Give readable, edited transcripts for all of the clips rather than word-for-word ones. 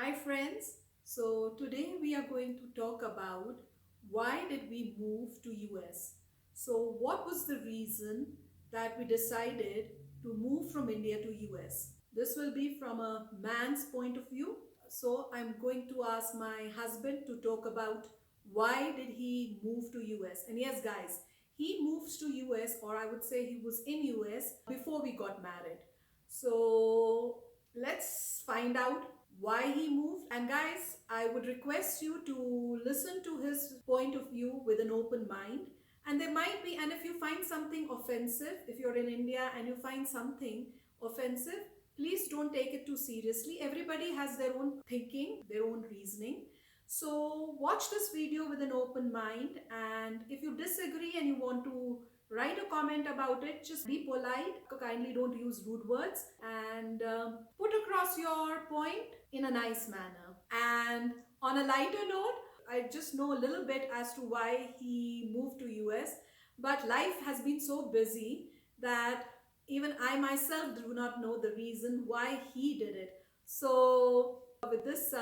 Hi friends. So today we are going to talk about why did we move to US? So what was the reason that we decided to move from India to US? This will be from a man's point of view. So I'm going to ask my husband to talk about why did he move to US? And yes guys, he moves to US, or I would say he was in US before we got married. So let's find out why he moved. And guys, I would request you to listen to his point of view with an open mind. And there might be, and if you find something offensive, if you're in India and you find something offensive, please don't take it too seriously. Everybody has their own thinking, their own reasoning. So watch this video with an open mind, and if you disagree and you want to write a comment about it, just be polite. Kindly don't use rude words, and put across your point in a nice manner. And on a lighter note, I just know a little bit as to why he moved to US, but life has been so busy that even I myself do not know the reason why he did it. So with this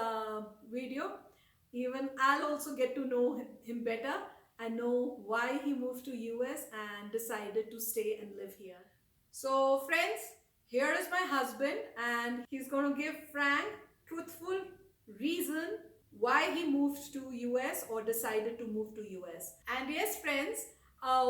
video, even I'll also get to know him better and know why he moved to US and decided to stay and live here. So friends, here is my husband, and he's going to give frank, truthful reason why he moved to US or decided to move to US. And yes friends,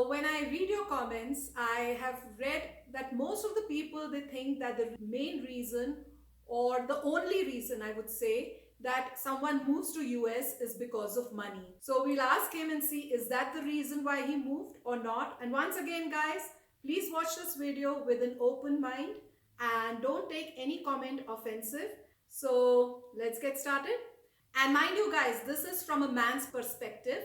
when I read your comments, I have read that most of the people, they think that the main reason, or the only reason I would say, that someone moves to US is because of money. So we'll ask him and see, is that the reason why he moved or not? And once again guys, please watch this video with an open mind and don't take any comment offensive. So let's get started. And mind you guys, this is from a man's perspective.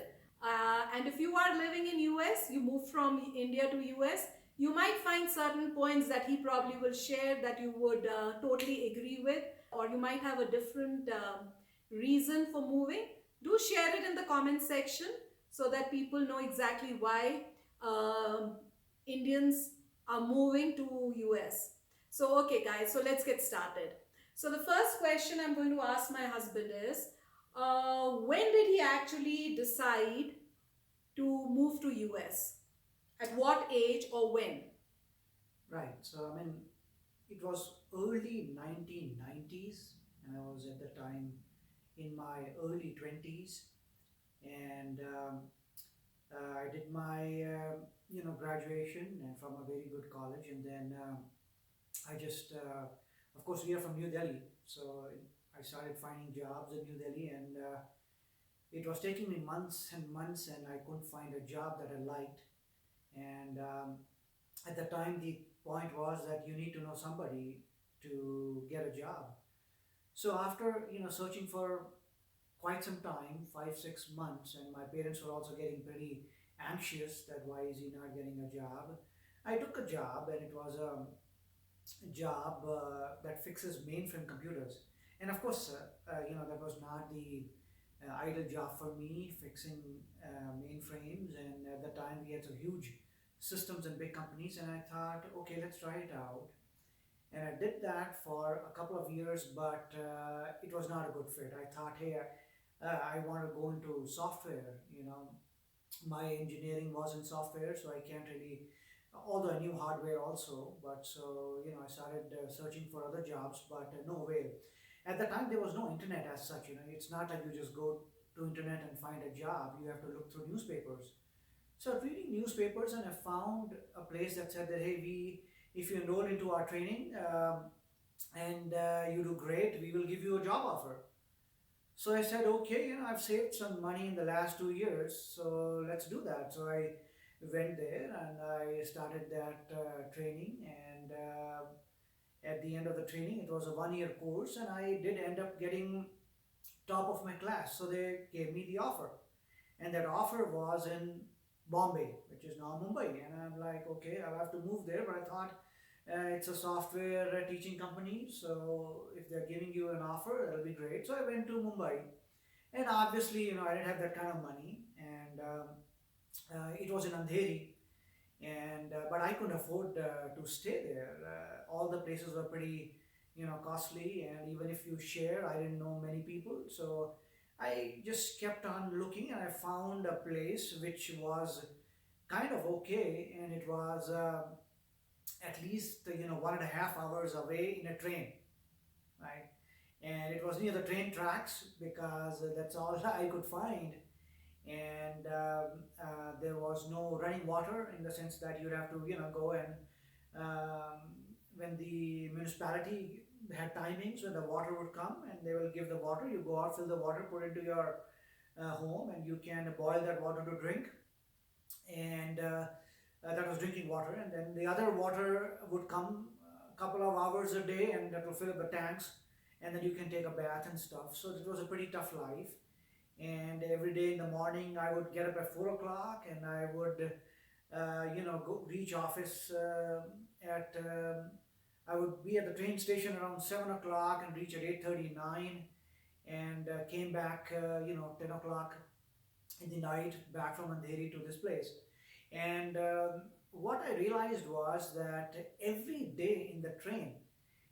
And if you are living in US, you move from India to US, you might find certain points that he probably will share that you would totally agree with, or you might have a different reason for moving. Do share it in the comment section so that people know exactly why Indians are moving to US. So okay guys, so let's get started. So the first question I'm going to ask my husband is, when did he actually decide to move to US? At what age or when? Right. So, it was early 1990s, and I was at the time in my early 20s, and I did my graduation and from a very good college, and then I just, of course, we are from New Delhi, so I started finding jobs in New Delhi, and it was taking me months and months, and I couldn't find a job that I liked, and at the time the point was that you need to know somebody to get a job. So after searching for quite some time, 5 6 months, and my parents were also getting pretty anxious that why is he not getting a job. I took a job, and it was a job that fixes mainframe computers. And of course, that was not the ideal job for me, fixing mainframes. And at the time, we had some huge systems and big companies, and I thought, okay, let's try it out. And I did that for a couple of years, but it was not a good fit. I thought, hey, I want to go into software. My engineering was in software, so I can't really, although I knew hardware also. But so, I started searching for other jobs, but no way. At the time, there was no internet as such. It's not like you just go to internet and find a job. You have to look through newspapers. So reading newspapers, and I found a place that said that, hey, if you enroll into our training and you do great, we will give you a job offer. So I said, okay, I've saved some money in the last 2 years, so let's do that. So I went there and I started that training, and at the end of the training, it was a 1 year course, and I did end up getting top of my class. So they gave me the offer, and that offer was in Bombay, which is now Mumbai. And I'm like, okay, I'll have to move there. But I thought it's a software teaching company, so if they're giving you an offer, that'll be great. So I went to Mumbai, and obviously, I didn't have that kind of money, and it was in Andheri, and but I couldn't afford to stay there. All the places were pretty costly, and even if you share, I didn't know many people. So I just kept on looking, and I found a place which was kind of okay, and it was at least 1.5 hours away in a train, right? And it was near the train tracks because that's all I could find. And there was no running water, in the sense that you'd have to go and um, when the municipality had timings when the water would come and they will give the water, you go out, fill the water, put it into your home, and you can boil that water to drink. And that was drinking water, and then the other water would come a couple of hours a day, and that will fill up the tanks, and then you can take a bath and stuff. So it was a pretty tough life. And every day in the morning I would get up at 4 o'clock, and I would go reach office at I would be at the train station around 7 o'clock and reach at 8:39, and came back 10 o'clock in the night, back from Andheri to this place. And what I realized was that every day in the train,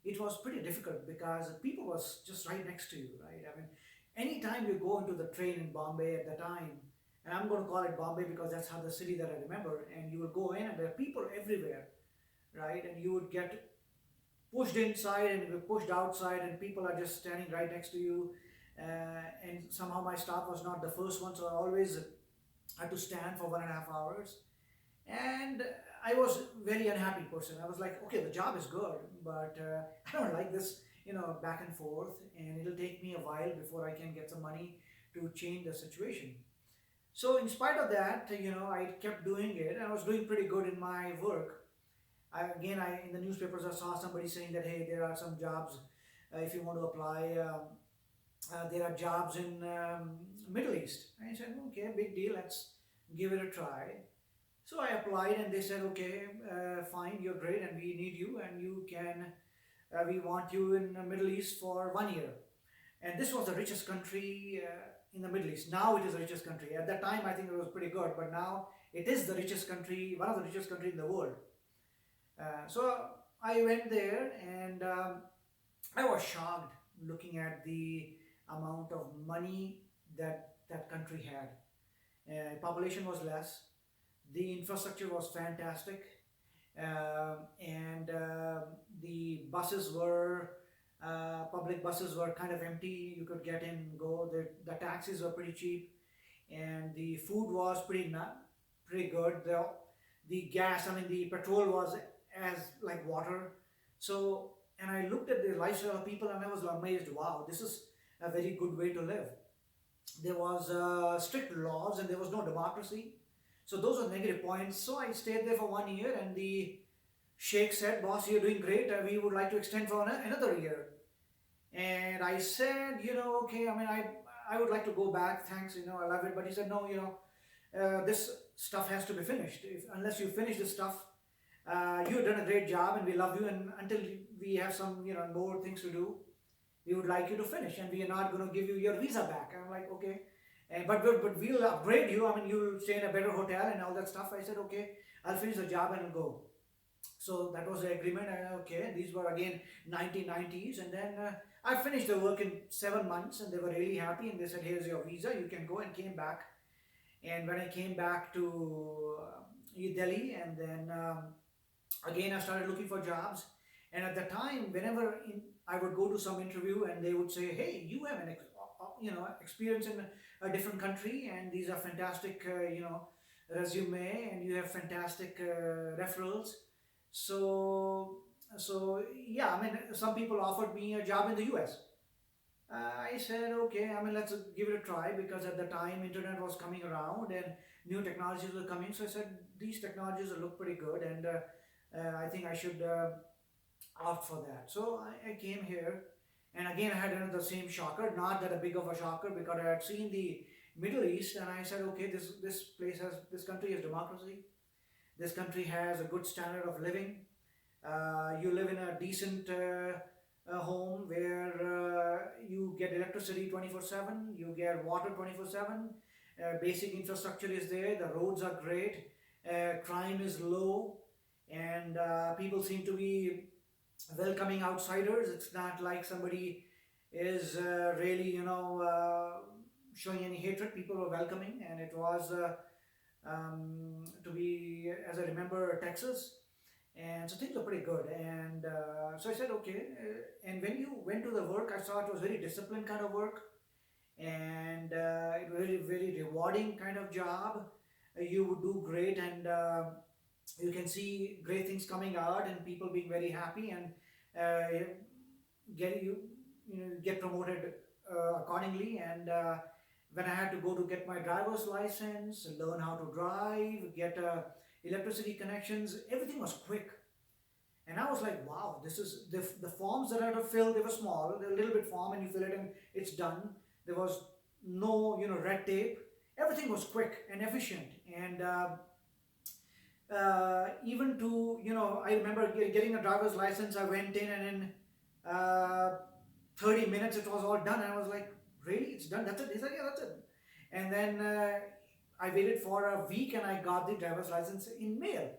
it was pretty difficult because people was just right next to you, right? I mean, anytime you go into the train in Bombay at the time, and I'm going to call it Bombay because that's how the city that I remember, and you will go in and there are people everywhere, right? And you would get pushed inside and you were pushed outside, and people are just standing right next to you. And somehow my stop was not the first one, so I always had to stand for 1.5 hours. And I was very unhappy person. I was like, okay, the job is good, but I don't like this, back and forth, and it'll take me a while before I can get some money to change the situation. So in spite of that, I kept doing it, and I was doing pretty good in my work. I in the newspapers I saw somebody saying that, hey, there are some jobs if you want to apply. There are jobs in Middle East. I said, okay, big deal. Let's give it a try. So I applied, and they said, okay, fine, you're great, and we need you, and you can. We want you in the Middle East for 1 year. And this was the richest country in the Middle East. Now it is the richest country. At that time, I think it was pretty good, but now it is the richest country, one of the richest countries in the world. So I went there, and I was shocked looking at the amount of money that that country had. Population was less, the infrastructure was fantastic, and the buses were public buses were kind of empty. You could get in and go. The taxis were pretty cheap, and the food was pretty good. The gas, I mean, the petrol was as like water. So, and I looked at the lifestyle of people, and I was amazed. Wow, this is a very good way to live. There was strict laws, and there was no democracy. So those were negative points. So I stayed there for 1 year, and the sheikh said, "Boss, you're doing great. We would like to extend for another year." And I said, okay. I mean, I would like to go back. Thanks, I love it. But he said, no, this stuff has to be finished. Unless you finish this stuff, you've done a great job, and we love you. And until we have some, more things to do, we would like you to finish, and we are not going to give you your visa back. I'm like, okay. But we'll upgrade you. I mean, you'll stay in a better hotel and all that stuff. I said, okay, I'll finish the job and I'll go. So that was the agreement. Okay, these were again 1990s, and then I finished the work in 7 months, and they were really happy. And they said, "Here's your visa. You can go." And came back. And when I came back to Delhi, and then again I started looking for jobs. And at the time, whenever I would go to some interview, and they would say, "Hey, you have an experience in a different country, and these are fantastic, resume, and you have fantastic referrals." So, so yeah, I mean, some people offered me a job in the US. I said, okay, I mean, let's give it a try, because at the time internet was coming around and new technologies were coming. So I said, these technologies look pretty good, and I think I should opt for that. So I came here, and again I had another same shocker, not that a big of a shocker, because I had seen the Middle East, and I said, okay, this country has democracy. This country has a good standard of living. You live in a decent home where you get electricity 24/7, you get water 24/7, basic infrastructure is there, the roads are great, crime is low, and people seem to be welcoming outsiders. It's not like somebody is really, showing any hatred. People were welcoming, and it was to be, as I remember, Texas, and so things were pretty good. And so I said, okay. And when you went to the work, I saw it was very disciplined kind of work, and it was very very rewarding kind of job. You would do great, and you can see great things coming out, and people being very happy, and uh, get you get promoted accordingly. And when I had to go to get my driver's license, learn how to drive, get electricity connections, everything was quick. And I was like, wow, this is the forms that I had to fill. They were small, they're a little bit form, and you fill it and it's done. There was no red tape. Everything was quick and efficient. And even to I remember getting a driver's license. I went in, and in 30 minutes it was all done. And I was like, really, it's done? That's it? He said, yeah, that's it. And then I waited for a week, and I got the driver's license in mail.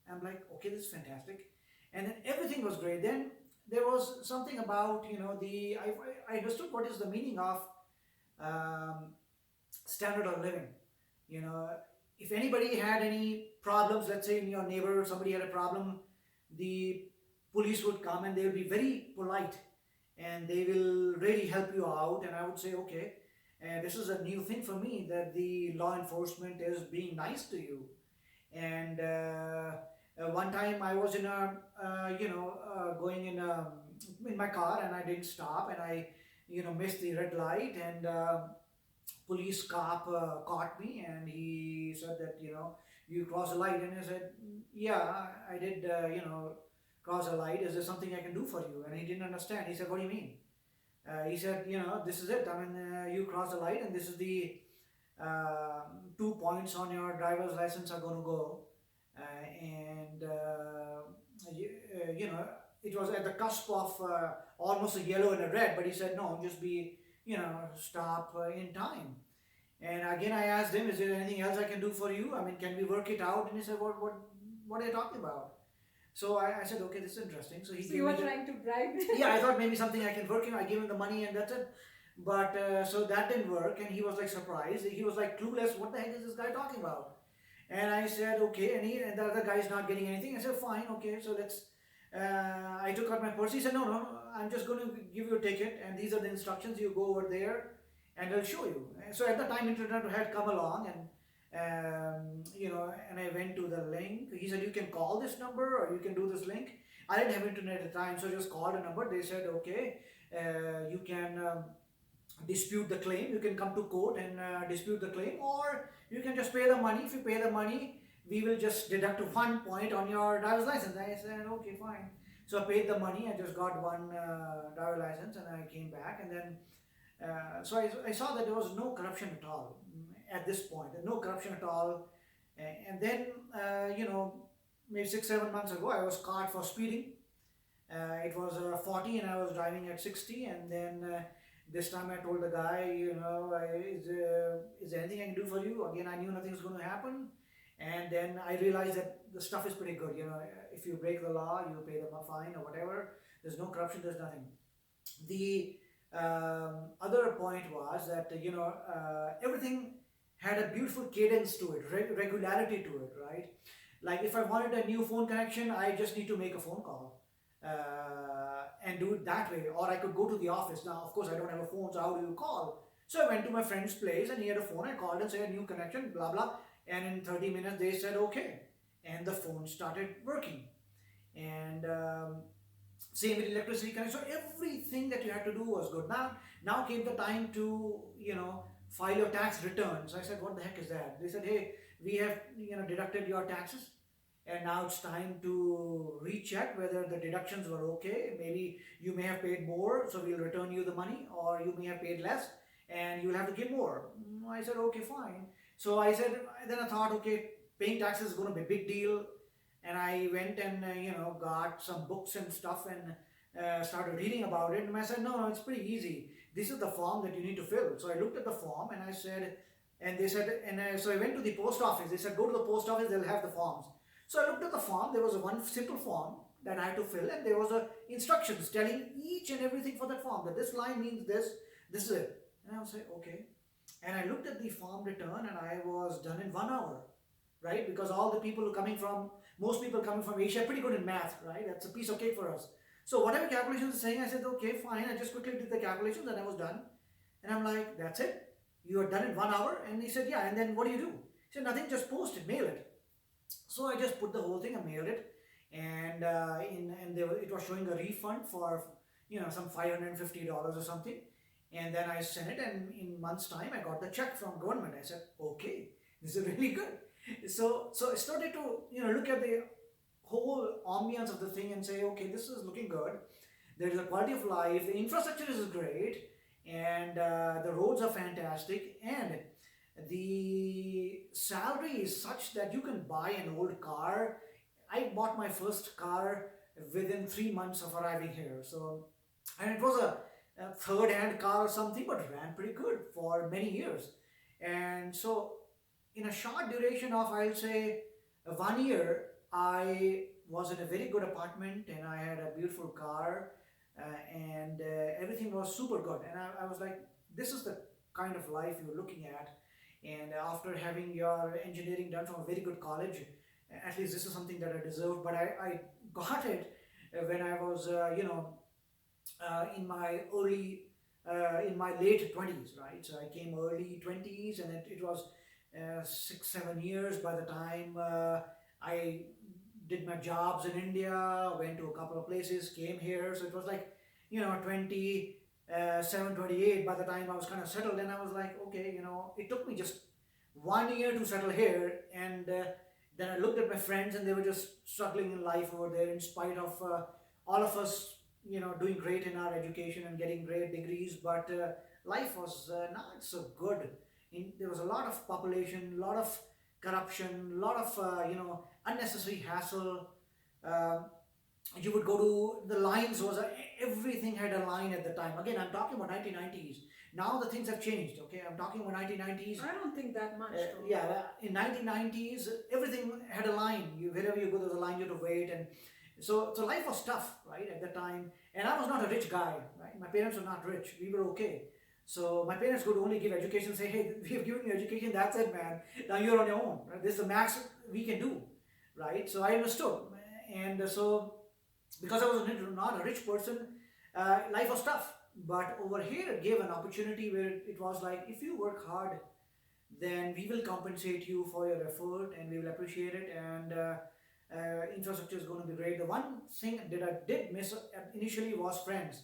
I'm like, okay, this is fantastic. And then everything was great. Then there was something about the I understood what is the meaning of um, standard of living. you know if anybody had any problems, let's say in your neighbor somebody had a problem, the police would come, and they will be very polite, and they will really help you out. And I would say, okay, and this is a new thing for me, that the law enforcement is being nice to you. And one time I was in a going in my car, and I didn't stop, and I missed the red light. And police cop caught me, and he said that you crossed the light. And I said, yeah, I did cross a light. Is there something I can do for you? And he didn't understand. He said, what do you mean? He said, this is it. I mean, you crossed the light, and this is the 2 points on your driver's license are going to go. And you, it was at the cusp of almost a yellow and a red. But he said, no, just be stop in time. And again, I asked him, is there anything else I can do for you? I mean, can we work it out? And he said, what are you talking about? So I said, okay, this is interesting. So he So gave you me were trying to bribe them? yeah, I thought maybe something I can work. I gave him the money, and that's it. But so that didn't work, and he was like surprised. He was like clueless. What the heck is this guy talking about? And I said, okay. And the other guy is not getting anything. I said, fine, okay. So let's. I took out my purse. He said, no, no, I'm just going to give you a ticket, and these are the instructions. You go over there, and I'll show you. And so at the time, internet had come along, and and I went to the link. He said, you can call this number, or you can do this link. I didn't have internet at the time, so I just called a number. They said, okay, you can dispute the claim. You can come to court and dispute the claim, or you can just pay the money. If you pay the money, we will just deduct 1 point on your driver's license. I said, okay, fine. So I paid the money. I just got one driver license, and I came back. And then, so I saw that there was no corruption at all at this point. No corruption at all. And then, maybe 6 7 months ago, I was caught for speeding. It was 40, and I was driving at 60. And then this time I told the guy, is there anything I can do for you? Again, I knew nothing was going to happen. And then I realized that the stuff is pretty good. If you break the law, you pay the fine or whatever. There's no corruption, there's nothing. The other point was that, everything had a beautiful cadence to it, regularity to it, right? Like if I wanted a new phone connection, I just need to make a phone call and do it that way. Or I could go to the office. Now, of course, I don't have a phone, so how do you call? So I went to my friend's place, and he had a phone. I called and said, new connection, blah, blah. And in 30 minutes, they said, okay. And the phone started working. And same with electricity connection. So everything that you had to do was good. Now came the time to, file your tax returns. So I said, what the heck is that? They said, hey, we have, deducted your taxes, and now it's time to recheck whether the deductions were okay. Maybe you may have paid more, so we'll return you the money, or you may have paid less, and you'll have to give more. I said, okay, fine. So I said, then I thought, okay, paying taxes is going to be a big deal. And I went and, got some books and stuff, and started reading about it. And I said, no, it's pretty easy. This is the form that you need to fill. So I looked at the form, and I said, and they said, and so I went to the post office. They said, go to the post office, they'll have the forms. So I looked at the form. There was one simple form that I had to fill, and there was a instructions telling each and everything for that form, that this line means this is it. And I was like, okay. And I looked at the form return and I was done in 1 hour, right? Because all the people coming from, most people coming from Asia are pretty good in math, right? That's a piece of cake for us. So whatever calculations are saying, I said, okay, fine. I just quickly did the calculations and I was done. And I'm like, that's it? You are done in 1 hour? And he said, yeah. And then what do you do? He said, nothing, just post it, mail it. So I just put the whole thing and mailed it. And it was showing a refund for, some $550 or something. And then I sent it, and in months' time, I got the check from government. I said, okay, this is really good. So I started to look at the whole ambience of the thing and say, okay, this is looking good. There is a quality of life. The infrastructure is great, and the roads are fantastic, and the salary is such that you can buy an old car. I bought my first car within 3 months of arriving here. So, and it was a third-hand car or something, but ran pretty good for many years. And so, in a short duration of, I'll say, 1 year, I was in a very good apartment and I had a beautiful car, and everything was super good. And I was like, this is the kind of life you're looking at. And after having your engineering done from a very good college, at least this is something that I deserved. But I got it when I was, in my in my late 20s, right? So I came early 20s, and it was 6, 7 years by the time I did my jobs in India, went to a couple of places, came here. So it was like, 27, 28 by the time I was kind of settled. And I was like, okay, it took me just 1 year to settle here. And then I looked at my friends and they were just struggling in life over there in spite of all of us, doing great in our education and getting great degrees. But life was not so good. There was a lot of population, a lot of corruption, a lot of, unnecessary hassle. Um you would go to the lines, was everything had a line at the time. Again, I'm talking about 1990s. Now the things have changed. Okay, I'm talking about 1990s. I don't think that much, though. Yeah, in 1990s, everything had a line. Wherever you go, there was a line you had to wait, and so life was tough, right, at the time. And I was not a rich guy, right? My parents were not rich. We were okay. So my parents could only give education. Say, hey, we have given you education. That's it, man. Now you're on your own. Right? This is the max we can do, right? So I understood, and so because I was not a rich person, life was tough. But over here, it gave an opportunity where it was like, if you work hard, then we will compensate you for your effort and we will appreciate it. And infrastructure is going to be great. The one thing that I did miss initially was friends.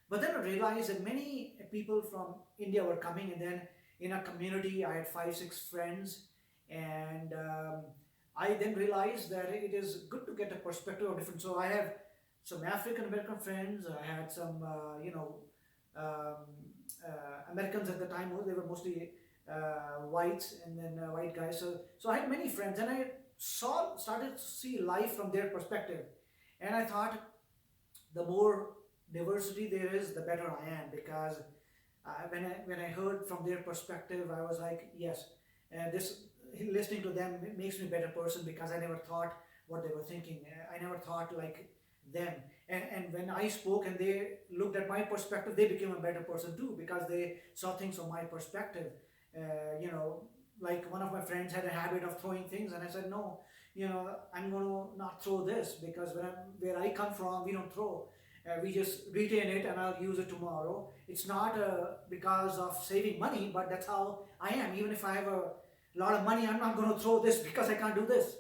But then I realized that many people from India were coming, and then in a community, I had 5, 6 friends. And I then realized that it is good to get a perspective of different. So I have some African American friends. I had some, um, Americans at the time. They were mostly whites, and then white guys. So I had many friends, and I started to see life from their perspective. And I thought, the more diversity there is, the better I am, because when I heard from their perspective, I was like, yes, this listening to them makes me a better person, because I never thought what they were thinking. I never thought like them. And when I spoke and they looked at my perspective, they became a better person too, because they saw things from my perspective. Like one of my friends had a habit of throwing things, and I said, no, I'm going to not throw this, because where I come from, we don't throw. We just retain it and I'll use it tomorrow. It's not because of saving money, but that's how I am. Even if I have a lot of money, I'm not going to throw this because I can't do this,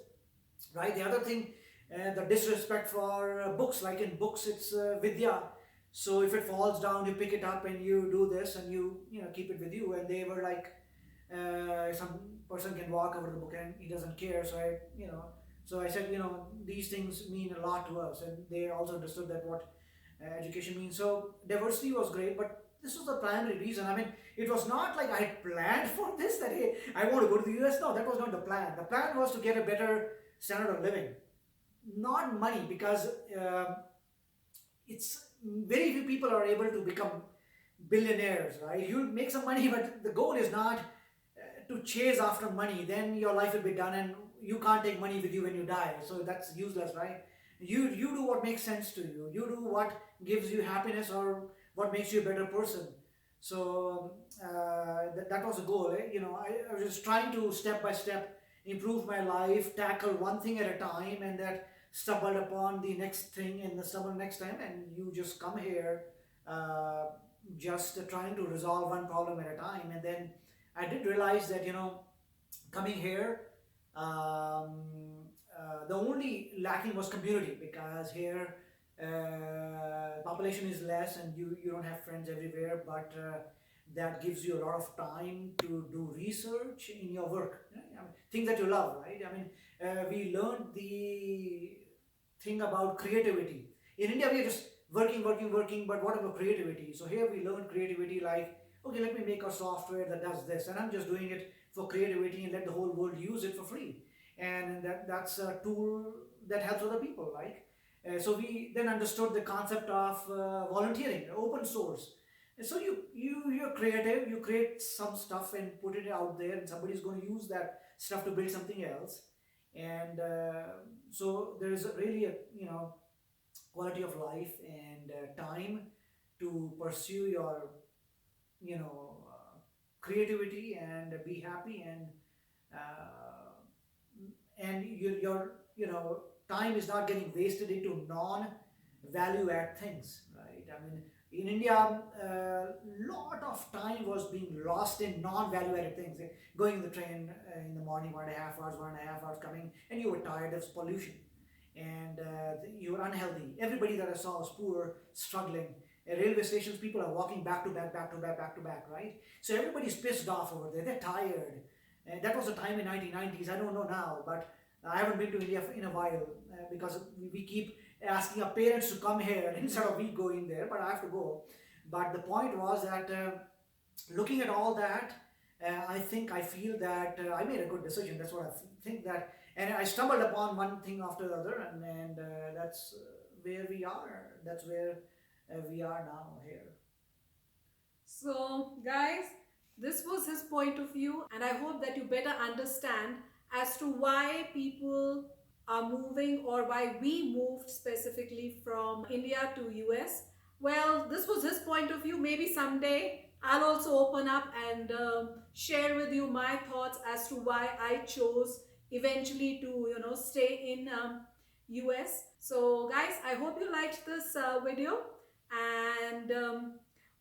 right? The other thing, the disrespect for books, like in books, it's vidya. So if it falls down, you pick it up and you do this, and you keep it with you. And they were like, some person can walk over the book and he doesn't care. So I said, these things mean a lot to us, and they also understood that what education means. So diversity was great, but this was the primary reason. I mean, it was not like I had planned for this, that hey, I want to go to the US. No, that was not the plan. The plan was to get a better standard of living, not money, because it's very few people are able to become billionaires, right? You'll make some money, but the goal is not to chase after money. Then your life will be done, and you can't take money with you when you die. So that's useless, right? You do what makes sense to you. You do what gives you happiness or what makes you a better person. So that was a goal. I was just trying to step by step improve my life, tackle one thing at a time, and that stumbled upon the next thing and the stumble next time, and you just come here, uh, just trying to resolve one problem at a time. And then I did realize that coming here, the only lacking was community, because here population is less and you don't have friends everywhere, but that gives you a lot of time to do research in your work. I mean, things that you love, right? I mean, we learned the thing about creativity. In India, we are just working, working, working, but what about creativity? So here we learn creativity like, okay, let me make a software that does this, and I'm just doing it for creativity and let the whole world use it for free. And that's a tool that helps other people, like. So we then understood the concept of volunteering, open source. And so you're creative, you create some stuff and put it out there, and somebody's going to use that stuff to build something else. And so there is really a quality of life and time to pursue your creativity and be happy, and your time is not getting wasted into non value add things, right? I mean, in India, a lot of time was being lost in non value added things. Going in the train in the morning, 1.5 hours, 1.5 hours coming, and you were tired of pollution, and you were unhealthy. Everybody that I saw was poor, struggling. At railway stations, people are walking back to back, back to back, back to back, right? So everybody's pissed off over there. They're tired. And that was a time in 1990s. I don't know now, but I haven't been to India in a while, because we keep asking our parents to come here instead of we going there. But I have to go. But the point was that looking at all that, I feel that I made a good decision. That's what I think that, and I stumbled upon one thing after the other, and that's where we are. That's where we are now here. So, guys, this was his point of view, and I hope that you better understand as to why people are moving or why we moved specifically from India to US. Well, this was his point of view. Maybe someday I'll also open up and share with you my thoughts as to why I chose eventually to stay in US. So guys, I hope you liked this video, and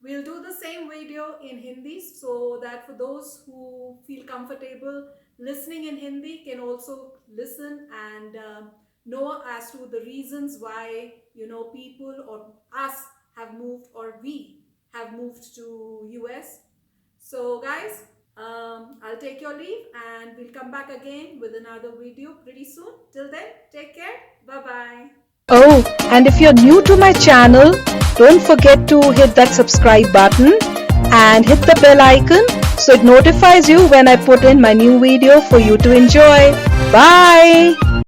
we'll do the same video in Hindi, so that for those who feel comfortable listening in Hindi can also listen and know as to the reasons why people or us have moved, or we have moved to US. So guys, I'll take your leave, and we'll come back again with another video pretty soon. Till then, take care. Bye bye. Oh, and if you're new to my channel, don't forget to hit that subscribe button and hit the bell icon so it notifies you when I put in my new video for you to enjoy. Bye!